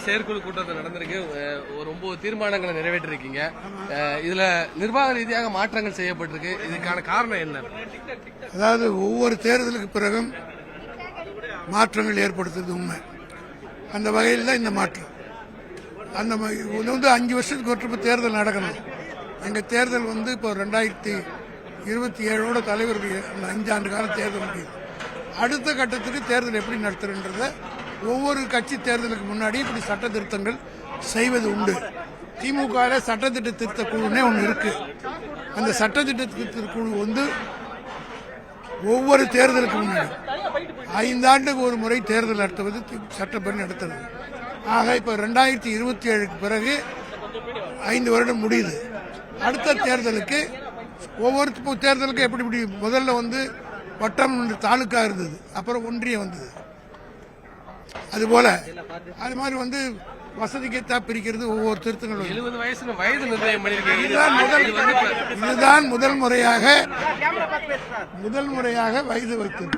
செயற்குழு கூட்டத்தில் நடந்திருக்கு. ஒரு 9 தீர்மானங்களை நிறைவேற்றிருக்கீங்க. இதுல நிர்வாக ரீதியாக மாற்றங்கள் செய்யப்பட்டிருக்கு. இதுக்கான காரணம் என்ன? அதாவது ஒவ்வொரு தேர்தலுக்கு பிறகும் மாற்றங்கள் ஏற்படுத்துறது உண்மை. அந்த வகையில் தான் இந்த மாற்றம். அந்த 5 வருஷத்துக்கு ஒரு தேர்தல் நடக்கணும். எங்க தேர்தல் இப்போ 2027 தலைவருடைய அந்த 5 ஆண்டு கால தேர்தல் முடியுது. அடுத்த கட்டத்துக்கு தேர்தல் எப்படி நடத்துறதுன்றத ஒவ்வொரு கட்சி தேர்தலுக்கு முன்னாடி இப்படி சட்ட திருத்தங்கள் செய்வது உண்டு. திமுக சட்டத்திட்ட திருத்த குழுனே ஒன்று இருக்கு. அந்த சட்டத்திட்ட திருத்த குழு ஒவ்வொரு தேர்தலுக்கு முன்னாடி 5 ஆண்டுக்கு ஒரு முறை தேர்தல் நடத்துவது சட்டப்படி நடத்துறது. ஆக இப்ப 2027க்கு பிறகு 5 வருடம் முடியுது. அடுத்த தேர்தலுக்கு ஒவ்வொரு தேர்தலுக்கு எப்படி முதல்ல வட்டம் தாலுக்கா இருந்தது, அப்புறம் ஒன்றியம் வந்தது. அதுபோல அது மாதிரி வசதிக்கேற்றா பிரிக்கிறது ஒவ்வொரு திருத்தங்களும். 70 வயசுல வயது நிர்ணயம் பண்ணிருக்கீங்க. இதுதான் முதல் முறையாக வயது வைத்தது.